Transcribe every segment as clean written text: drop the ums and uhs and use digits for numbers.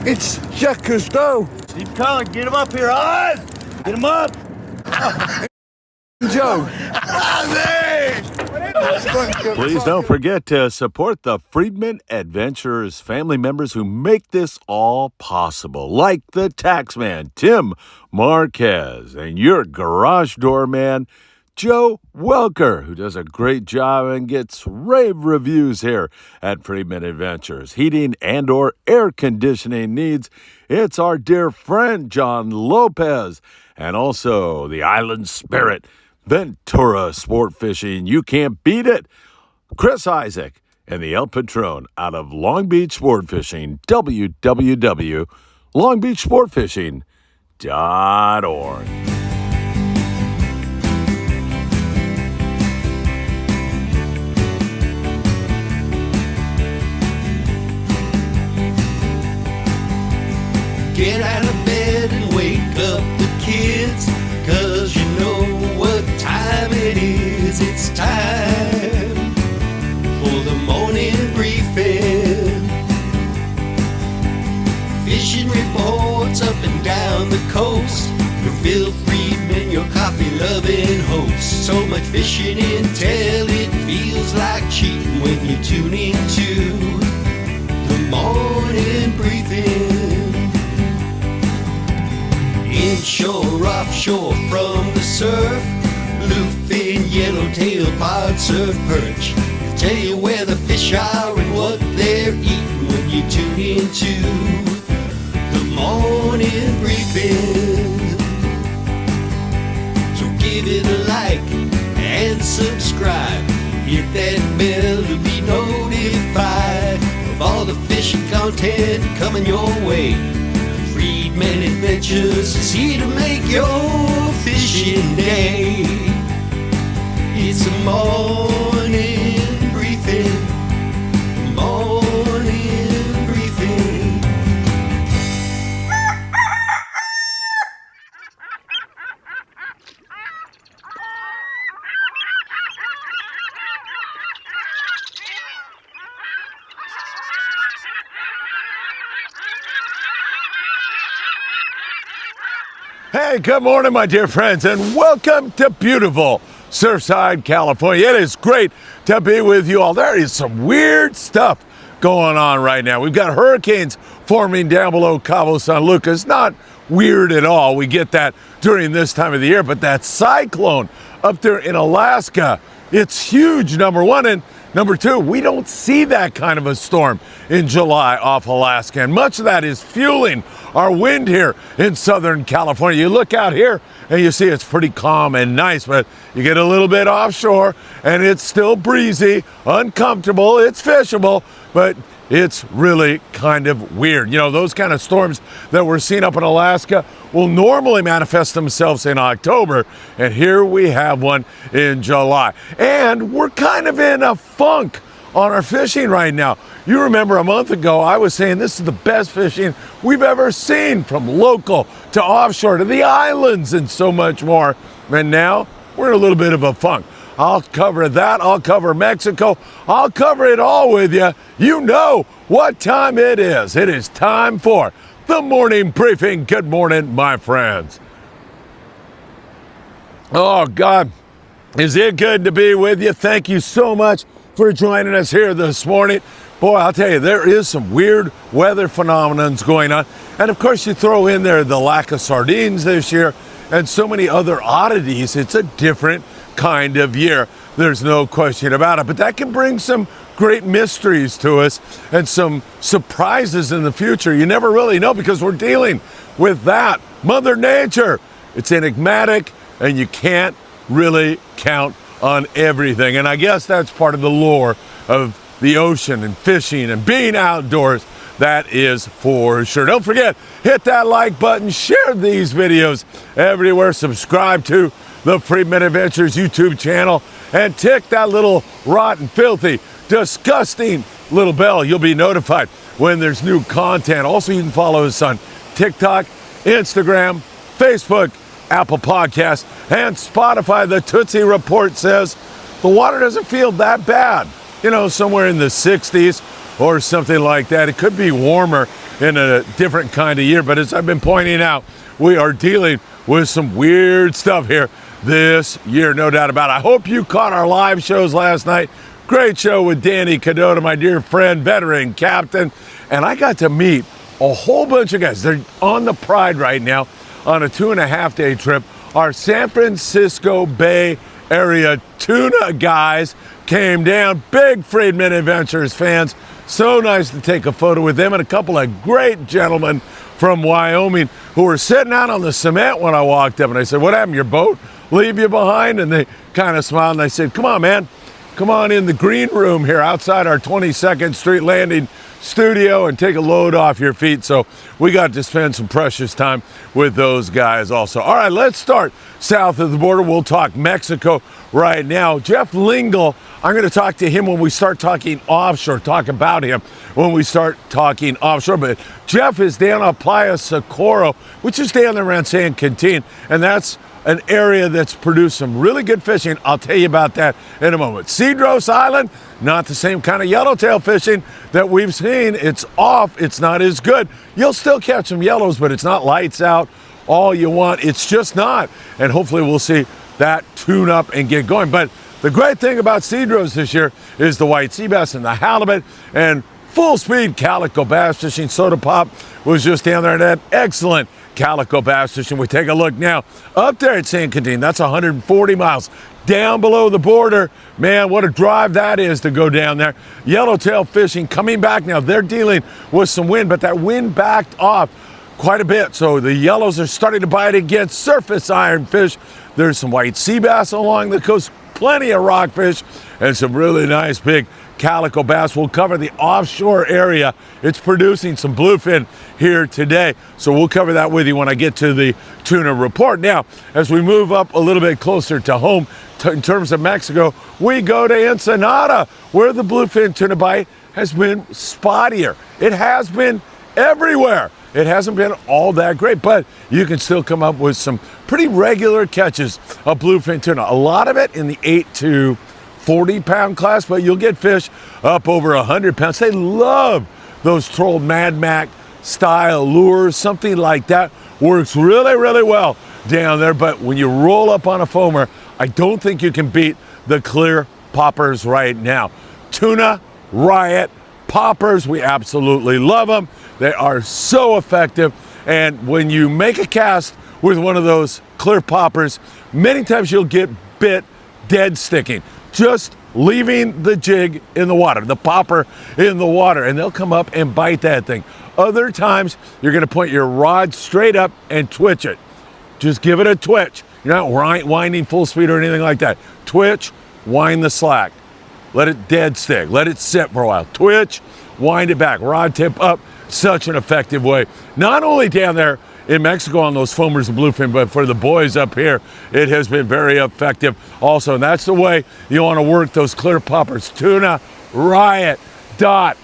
It's Jacques Cousteau. Keep calling. Get him up here, Oz. Get him up. Joe. Please don't forget to support the Friedman Adventurers family members who make this all possible, like the taxman, Tim Marquez, and your garage door man, Joe Welker, who does a great job and gets rave reviews here at Friedman Adventures. Heating and or air conditioning needs, it's our dear friend, John Lopez, and also the Island Spirit, Ventura Sport Fishing. You can't beat it. Chris Isaac and the El Patron out of Long Beach Sport Fishing, www.longbeachsportfishing.org. Get out of bed and wake up the kids, 'cause you know what time it is. It's time for the morning briefing. Fishing reports up and down the coast. With Phil Friedman, your coffee-loving host. So much fishing intel, it feels like cheating when you tune into the morning briefing. Inshore, offshore, from the surf, bluefin, yellowtail, pod, surf, perch. They'll tell you where the fish are and what they're eating when you tune into the morning briefing. So give it a like and subscribe. Hit that bell to be notified of all the fishing content coming your way. Friedman Adventures is here to make your fishing day. It's a morning briefing. Morning briefing. Hey, good morning, my dear friends, and welcome to beautiful Surfside, California. It is great to be with you all. There is some weird stuff going on right now. We've got hurricanes forming down below Cabo San Lucas. Not weird at all. We get that during this time of the year, but that cyclone up there in Alaska, it's huge, number one. And number two, we don't see that kind of a storm in July off Alaska, and much of that is fueling our wind here in Southern California. You look out here and you see it's pretty calm and nice, but you get a little bit offshore and it's still breezy, uncomfortable, it's fishable, but it's really kind of weird. You know, those kind of storms that we're seeing up in Alaska will normally manifest themselves in October, and here we have one in July. And we're kind of in a funk on our fishing right now. You remember a month ago, I was saying this is the best fishing we've ever seen, from local to offshore to the islands and so much more. And now we're in a little bit of a funk. I'll cover that. I'll cover Mexico. I'll cover it all with you. You know what time it is. It is time for the morning briefing. Good morning, my friends. Oh, God, is it good to be with you? Thank you so much for joining us here this morning. Boy, I'll tell you, there is some weird weather phenomenons going on. And of course, you throw in there the lack of sardines this year and so many other oddities. It's a different kind of year. There's no question about it. But that can bring some great mysteries to us and some surprises in the future. You never really know, because we're dealing with that. Mother Nature. It's enigmatic, and you can't really count on everything. And I guess that's part of the lure of the ocean and fishing and being outdoors. That is for sure. Don't forget, hit that like button, share these videos everywhere, subscribe to the Friedman Adventures YouTube channel, and tick that little rotten, filthy, disgusting little bell. You'll be notified when there's new content. Also, you can follow us on TikTok, Instagram, Facebook, Apple Podcasts, and Spotify. The Tootsie Report says the water doesn't feel that bad. You know, somewhere in the 60s or something like that. It could be warmer in a different kind of year. But as I've been pointing out, we are dealing with some weird stuff here this year, no doubt about it. I hope you caught our live shows last night. Great show with Danny Cadota, my dear friend, veteran captain. And I got to meet a whole bunch of guys. They're on the Pride right now on a 2.5-day trip. Our San Francisco Bay Area tuna guys came down. Big Friedman Adventures fans. So nice to take a photo with them, and a couple of great gentlemen from Wyoming who were sitting out on the cement when I walked up. And I said, "What happened? Your boat leave you behind?" And they kind of smiled, and I said, "Come on, man. Come on in the green room here outside our 22nd Street Landing studio and take a load off your feet." So we got to spend some precious time with those guys also. All right, let's start south of the border. We'll talk Mexico right now. Jeff Lingle, I'm going to talk to him when we start talking offshore, talk about him when we start talking offshore. But Jeff is down on Playa Socorro, which is down there around San Quintin, and that's an area that's produced some really good fishing. I'll tell you about that in a moment. Cedros Island, not the same kind of yellowtail fishing that we've seen. It's off. It's not as good. You'll still catch some yellows, but it's not lights out all you want. It's just not. And hopefully we'll see that tune up and get going. But the great thing about Cedros this year is the white sea bass and the halibut and full speed calico bass fishing. Soda Pop was just down there and had excellent calico bass fishing. We take a look now up there at San Quintin. That's 140 miles down below the border. Man, what a drive that is to go down there. Yellowtail fishing coming back now. They're dealing with some wind, but that wind backed off quite a bit. So the yellows are starting to bite against surface ironfish. There's some white sea bass along the coast, plenty of rockfish, and some really nice big calico bass. We'll cover the offshore area. It's producing some bluefin here today, so we'll cover that with you when I get to the tuna report. Now, as we move up a little bit closer to home, in terms of Mexico, we go to Ensenada, where the bluefin tuna bite has been spottier. It has been everywhere. It hasn't been all that great, but you can still come up with some pretty regular catches of bluefin tuna. A lot of it in the 8 to 40-pound class, but you'll get fish up over 100 pounds. They love those trolled Mad Mac style lures. Something like that works really, really well down there. But when you roll up on a foamer, I don't think you can beat the clear poppers right now. Tuna, riot, poppers, we absolutely love them. They are so effective. And when you make a cast with one of those clear poppers, many times you'll get bit dead sticking. Just leaving the jig in the water, the popper in the water, and they'll come up and bite that thing. Other times, you're gonna point your rod straight up and twitch it. Just give it a twitch. You're not winding full speed or anything like that. Twitch, wind the slack. Let it dead stick, let it sit for a while. Twitch, wind it back, rod tip up. Such an effective way. Not only down there in Mexico on those foamers and bluefin, but for the boys up here, it has been very effective also. And that's the way you want to work those clear poppers. Tuna, riot.com.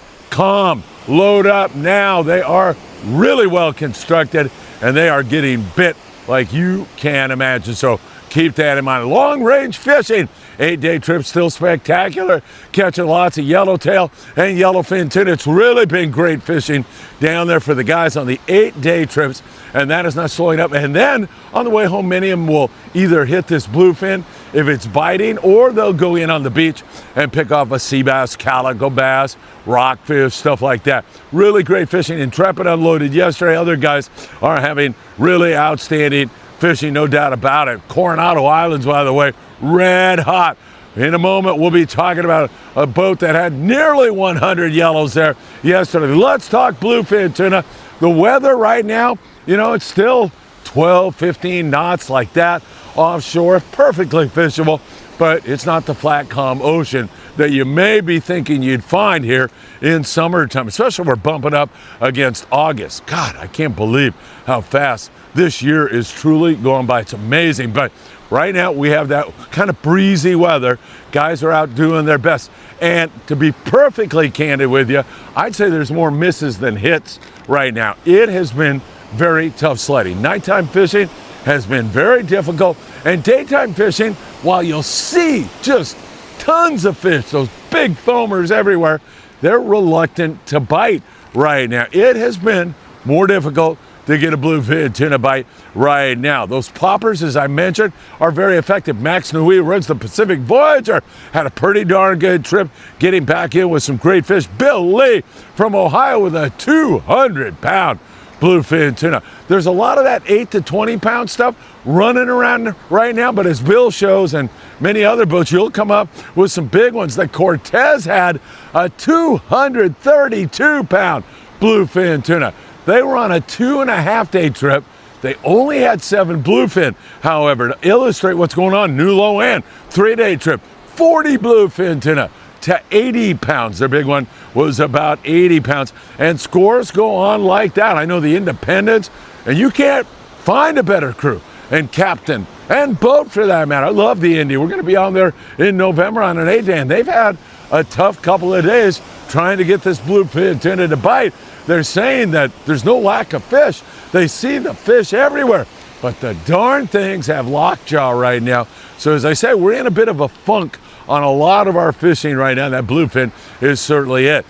Load up now. They are really well constructed, and they are getting bit like you can imagine. So keep that in mind. Long range fishing. 8-day trip, still spectacular. Catching lots of yellowtail and yellowfin tuna. It's really been great fishing down there for the guys on the 8-day trips, and that is not slowing up. And then on the way home, many of them will either hit this bluefin if it's biting, or they'll go in on the beach and pick off a sea bass, calico bass, rockfish, stuff like that. Really great fishing. Intrepid unloaded yesterday. Other guys are having really outstanding fishing, no doubt about it. Coronado Islands, by the way, red hot. In a moment, we'll be talking about a boat that had nearly 100 yellows there yesterday. Let's talk bluefin tuna. The weather right now, you know, it's still 12, 15 knots like that offshore. Perfectly fishable, but it's not the flat, calm ocean that you may be thinking you'd find here in summertime, especially we're bumping up against August. God, I can't believe how fast this year is truly going by. It's amazing. But right now we have that kind of breezy weather. Guys are out doing their best. And to be perfectly candid with you, I'd say there's more misses than hits right now. It has been very tough sledding. Nighttime fishing has been very difficult. And daytime fishing, while you'll see just tons of fish, those big foamers everywhere, they're reluctant to bite right now. It has been more difficult to get a bluefin tuna bite right now. Those poppers, as I mentioned, are very effective. Max Nui runs the Pacific Voyager, had a pretty darn good trip getting back in with some great fish. Bill Lee from Ohio with a 200-pound bluefin tuna. There's a lot of that 8 to 20-pound stuff running around right now, but as Bill shows and many other boats, you'll come up with some big ones. That Cortez had a 232-pound bluefin tuna. They were on a 2.5-day trip. They only had 7 bluefin. However, to illustrate what's going on, New Low End, 3-day trip, 40 bluefin tuna to 80 pounds. Their big one was about 80 pounds. And scores go on like that. I know the Independence, and you can't find a better crew and captain and boat for that matter. I love the Indy. We're going to be on there in November on an 8-day, and they've had a tough couple of days trying to get this bluefin tuna to bite. They're saying that there's no lack of fish. They see the fish everywhere, but the darn things have lockjaw right now. So as I say, we're in a bit of a funk on a lot of our fishing right now. That bluefin is certainly it.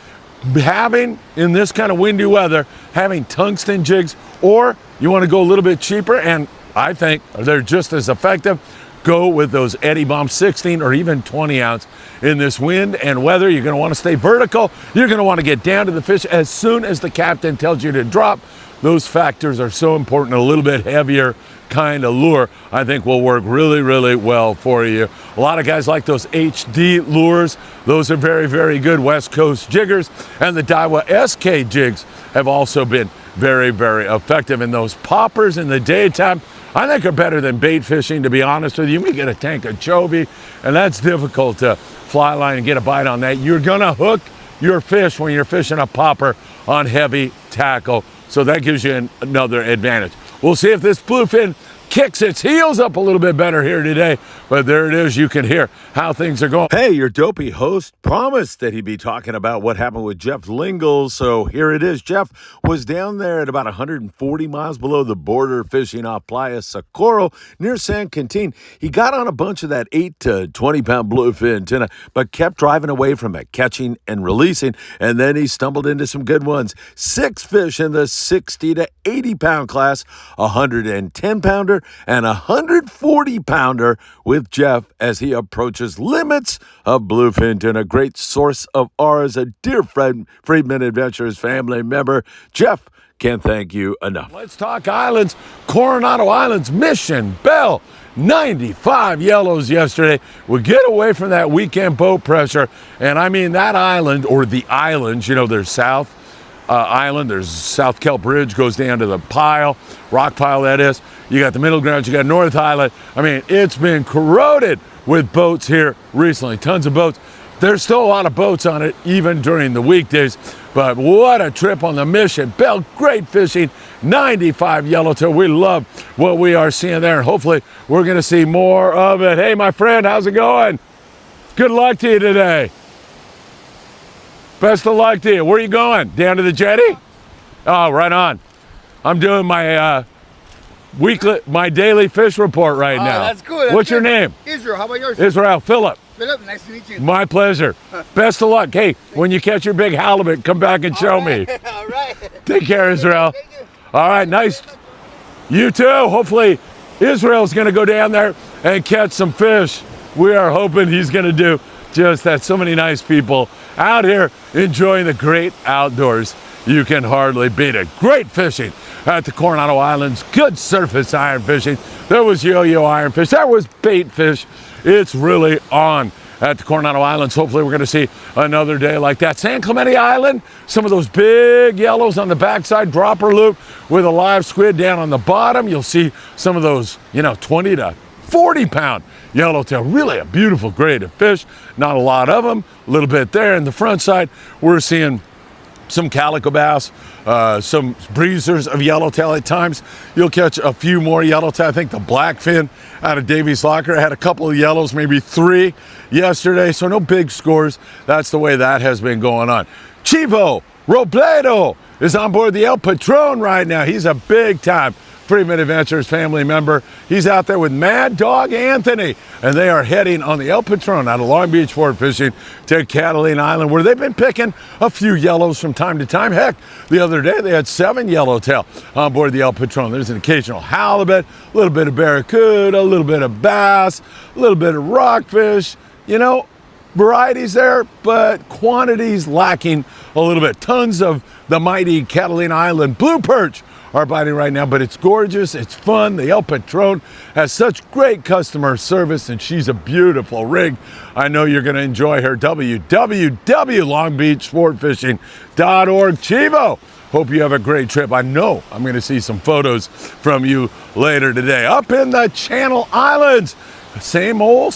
Having, in this kind of windy weather, having tungsten jigs, or you want to go a little bit cheaper, and I think they're just as effective, go with those Eddie Bomb 16 or even 20 ounce. In this wind and weather, you're going to want to stay vertical. You're going to want to get down to the fish as soon as the captain tells you to drop. Those factors are so important. A little bit heavier kind of lure, I think, will work really, really well for you. A lot of guys like those HD lures. Those are very, very good West Coast jiggers. And the Daiwa SK jigs have also been very, very effective. And those poppers in the daytime, I think, are better than bait fishing, to be honest with you. You may get a tank of chovy, and that's difficult to fly line and get a bite on that. You're gonna hook your fish when you're fishing a popper on heavy tackle, so that gives you another advantage. We'll see if this bluefin kicks its heels up a little bit better here today, but there it is. You can hear how things are going. Hey, your dopey host promised that he'd be talking about what happened with Jeff Lingle, so here it is. Jeff was down there at about 140 miles below the border fishing off Playa Socorro near San Quintin. He got on a bunch of that 8 to 20-pound bluefin tuna, but kept driving away from it, catching and releasing, and then he stumbled into some good ones. 6 fish in the 60 to 80-pound class, a 110-pounder, and a 140-pounder with Jeff as he approaches limits of bluefin tuna. A great source of ours, a dear friend, Friedman Adventures family member. Jeff, can't thank you enough. Let's talk islands. Coronado Islands, Mission, Bell, 95 yellows yesterday. We get away from that weekend boat pressure, and I mean that island, or the islands, you know, there's South Island, there's South Kelp Bridge, goes down to the pile, rock pile that is. You got the middle ground, you got North Island. I mean, it's been corroded with boats here recently, tons of boats. There's still a lot of boats on it, even during the weekdays, but what a trip on the Mission Bell. Great fishing, 95 yellowtail. We love what we are seeing there, and hopefully we're gonna see more of it. Hey, my friend, how's it going? Good luck to you today. Best of luck to you. Where are you going? Down to the jetty? Oh, right on. I'm doing my my daily fish report right now. That's good. What's your name? Israel. How about yours? Israel. Philip. Philip, nice to meet you. My pleasure. Best of luck. Hey, when you catch your big halibut, come back and show me. All right. Take care, Israel. Thank you. All right, nice. You too. Hopefully, Israel's going to go down there and catch some fish. We are hoping he's going to do just that. So many nice people out here enjoying the great outdoors. You can hardly beat it. Great fishing at the Coronado Islands. Good surface iron fishing. There was yo-yo ironfish. There was bait fish. It's really on at the Coronado Islands. Hopefully we're going to see another day like that. San Clemente Island, some of those big yellows on the backside, dropper loop with a live squid down on the bottom. You'll see some of those, 20 to 40-pound yellowtail. Really a beautiful grade of fish. Not a lot of them. A little bit there. In the front side, we're seeing some calico bass, some breezers of yellowtail at times. You'll catch a few more yellowtail. I think the blackfin out of Davies Locker had a couple of yellows, maybe 3 yesterday, so no big scores. That's the way that has been going on. Chivo Robledo is on board the El Patron right now. He's a big-time Freeman Adventures family member. He's out there with Mad Dog Anthony, and they are heading on the El Patron out of Long Beach Sport Fishing to Catalina Island, where they've been picking a few yellows from time to time. Heck, the other day they had 7 yellowtail on board the El Patron. There's an occasional halibut, a little bit of barracuda, a little bit of bass, a little bit of rockfish, you know, varieties there, but quantities lacking a little bit. Tons of the mighty Catalina Island blue perch are biting right now, but it's gorgeous, it's fun. The El Patron has such great customer service, and she's a beautiful rig. I know you're going to enjoy her. www.longbeachsportfishing.org. Chivo, hope you have a great trip. I know I'm going to see some photos from you later today. Up in the Channel Islands, same old,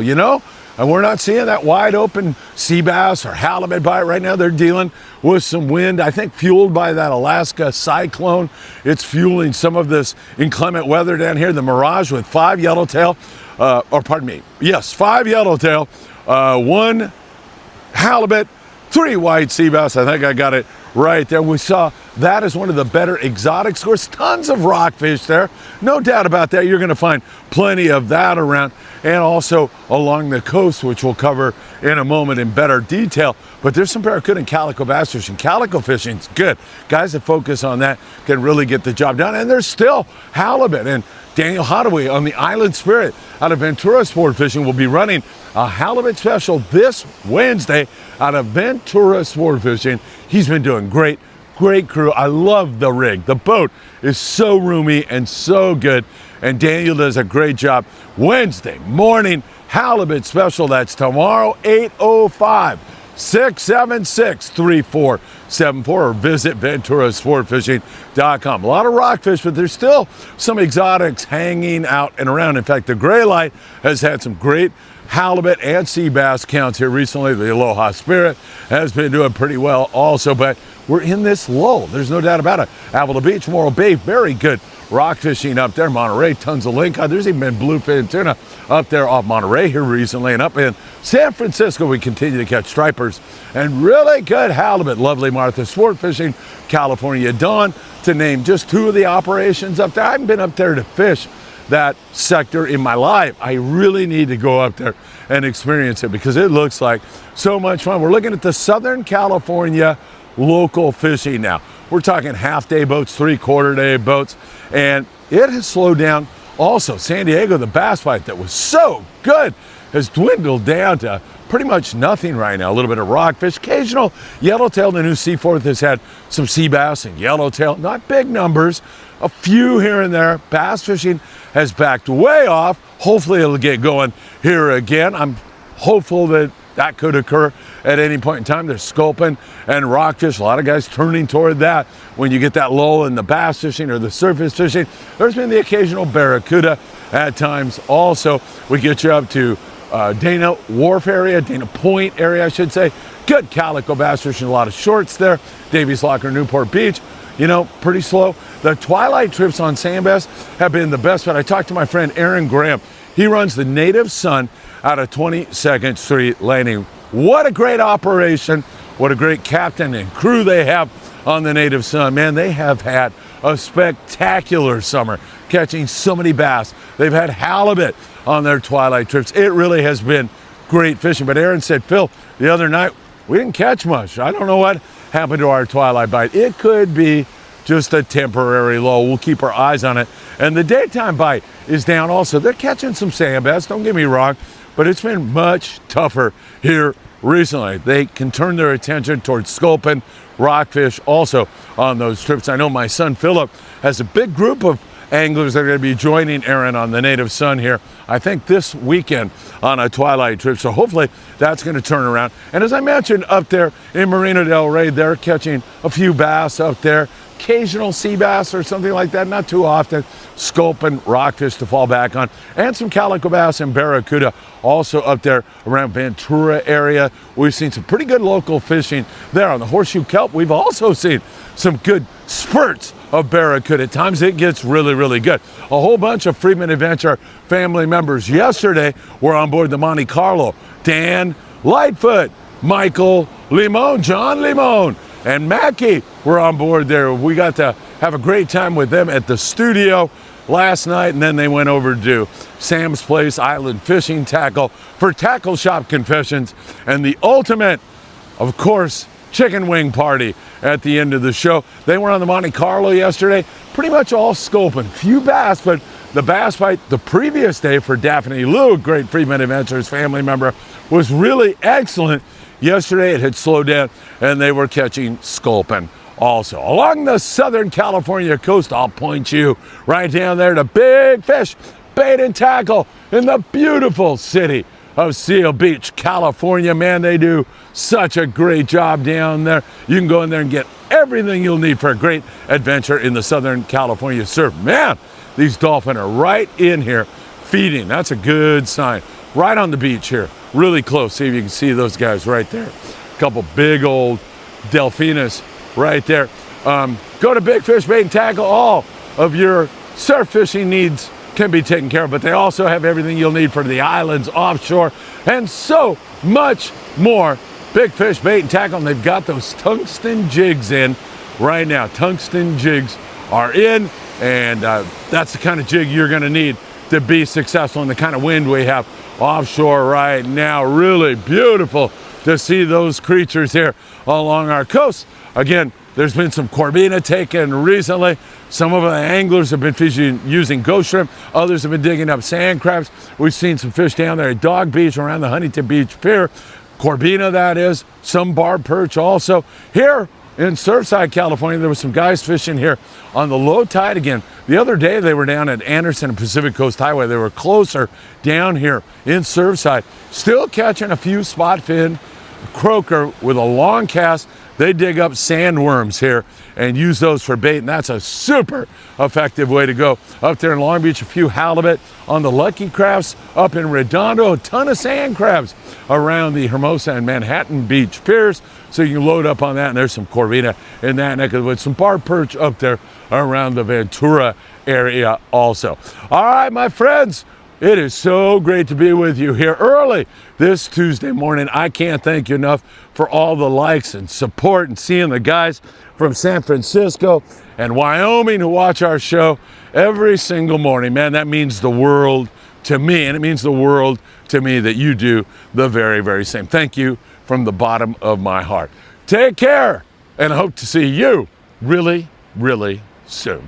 you know? And we're not seeing that wide open sea bass or halibut bite right now. They're dealing with some wind, I think fueled by that Alaska cyclone. It's fueling some of this inclement weather down here. The Mirage with 5 yellowtail, 5 yellowtail, 1 halibut, 3 white sea bass. I think I got it right there. We saw that as one of the better exotics. Of course, tons of rockfish there. No doubt about that. You're going to find plenty of that around, and also along the coast, which we'll cover in a moment in better detail. But there's some barracuda and calico bass fishing. Calico fishing's good. Guys that focus on that can really get the job done. And there's still halibut. And Daniel Hadaway on the Island Spirit out of Ventura Sport Fishing will be running a halibut special this Wednesday out of Ventura Sport Fishing. He's been doing great crew. I love the rig. The boat is so roomy and so good, and Daniel does a great job. Wednesday morning halibut special. That's tomorrow, 8:05. 676-3474, or visit venturasportfishing.com. A lot of rockfish, but there's still some exotics hanging out and around. In fact, the gray light has had some great halibut and sea bass counts here recently. The Aloha Spirit has been doing pretty well also, but we're in this lull. There's no doubt about it. Avila Beach, Morro Bay, very good rock fishing up there. Monterey, tons of link. There's even been bluefin tuna up there off Monterey here recently. And up in San Francisco, we continue to catch stripers and really good halibut. Lovely Martha Sport Fishing, California Dawn, to name just 2 of the operations up there. I haven't been up there to fish that sector in my life. I really need to go up there and experience it because it looks like so much fun. We're looking at the Southern California local fishing now. We're talking half-day boats, 3/4-day boats, and it has slowed down. Also, San Diego, the bass bite that was so good has dwindled down to pretty much nothing right now. A little bit of rockfish, occasional yellowtail. The new Seaforth has had some sea bass and yellowtail, not big numbers, a few here and there. Bass fishing has backed way off. Hopefully it'll get going here again. I'm hopeful that that could occur at any point in time. There's sculpin and rockfish. A lot of guys turning toward that when you get that lull in the bass fishing or the surface fishing. There's been the occasional barracuda at times also. We get you up to Dana Wharf area, Dana Point area, I should say. Good calico bass fishing, a lot of shorts there. Davies Locker, Newport Beach, you know, pretty slow. The twilight trips on sand bass have been the best, but I talked to my friend Aaron Graham. He runs the Native Sun out of 22nd Street Landing. What a great operation. What a great captain and crew they have on the Native Sun. Man, they have had a spectacular summer, catching so many bass. They've had halibut on their twilight trips. It really has been great fishing. But Aaron said, Phil, the other night, we didn't catch much. I don't know what happened to our twilight bite. It could be just a temporary lull. We'll keep our eyes on it. And the daytime bite is down also. They're catching some sand bass, don't get me wrong, but it's been much tougher here recently. They can turn their attention towards sculpin, rockfish also on those trips. I know my son Philip has a big group of anglers that are going to be joining Aaron on the Native Sun here, I think this weekend on a twilight trip. So hopefully that's going to turn around. And as I mentioned, up there in Marina del Rey, they're catching a few bass up there. Occasional sea bass or something like that, not too often. Sculpin, rockfish to fall back on, and some calico bass and barracuda also up there around Ventura area. We've seen some pretty good local fishing there. On the Horseshoe Kelp, we've also seen some good spurts of barracuda. At times it gets really, really good. A whole bunch of Freeman Adventure family members yesterday were on board the Monte Carlo. Dan Lightfoot, Michael Limon, John Limon, and Mackie were on board there. We got to have a great time with them at the studio last night, and then they went over to Sam's Place Island Fishing Tackle for Tackle Shop Confessions and the ultimate, of course, chicken wing party at the end of the show. They were on the Monte Carlo yesterday, pretty much all scoping. Few bass, but the bass bite the previous day for Daphne Lou, a great Freeman Adventures family member, was really excellent. Yesterday it had slowed down and they were catching sculpin also. Along the Southern California coast, I'll point you right down there to Big Fish Bait and Tackle in the beautiful city of Seal Beach, California. Man, they do such a great job down there. You can go in there and get everything you'll need for a great adventure in the Southern California surf. Man, these dolphin are right in here feeding. That's a good sign. Right on the beach here, really close. See if you can see those guys right there. A couple big old Delphinas right there. Go to Big Fish Bait and Tackle. All of your surf fishing needs can be taken care of, but they also have everything you'll need for the islands, offshore, and so much more. Big Fish Bait and Tackle, and they've got those tungsten jigs in right now. Tungsten jigs are in, and that's the kind of jig you're going to need to be successful in the kind of wind we have offshore right now. Really beautiful to see those creatures here along our coast. Again, there's been some Corbina taken recently. Some of the anglers have been fishing using ghost shrimp. Others have been digging up sand crabs. We've seen some fish down there at Dog Beach around the Huntington Beach Pier. Corbina, that is. Some barb perch also. Here in Surfside, California, there were some guys fishing here on the low tide again. The other day, they were down at Anderson and Pacific Coast Highway. They were closer down here in Surfside. Still catching a few spot fin croaker with a long cast. They dig up sandworms here and use those for bait, and that's a super effective way to go. Up there in Long Beach, a few halibut on the Lucky Crafts. Up in Redondo, a ton of sand crabs around the Hermosa and Manhattan Beach piers, so you can load up on that, and there's some Corvina in that neck of the woods. Some barb perch up there around the Ventura area also. All right, my friends, it is so great to be with you here early this Tuesday morning. I can't thank you enough for all the likes and support and seeing the guys from San Francisco and Wyoming who watch our show every single morning. Man, that means the world to me, and it means the world to me that you do the very, very same. Thank you from the bottom of my heart. Take care, and I hope to see you really, really soon.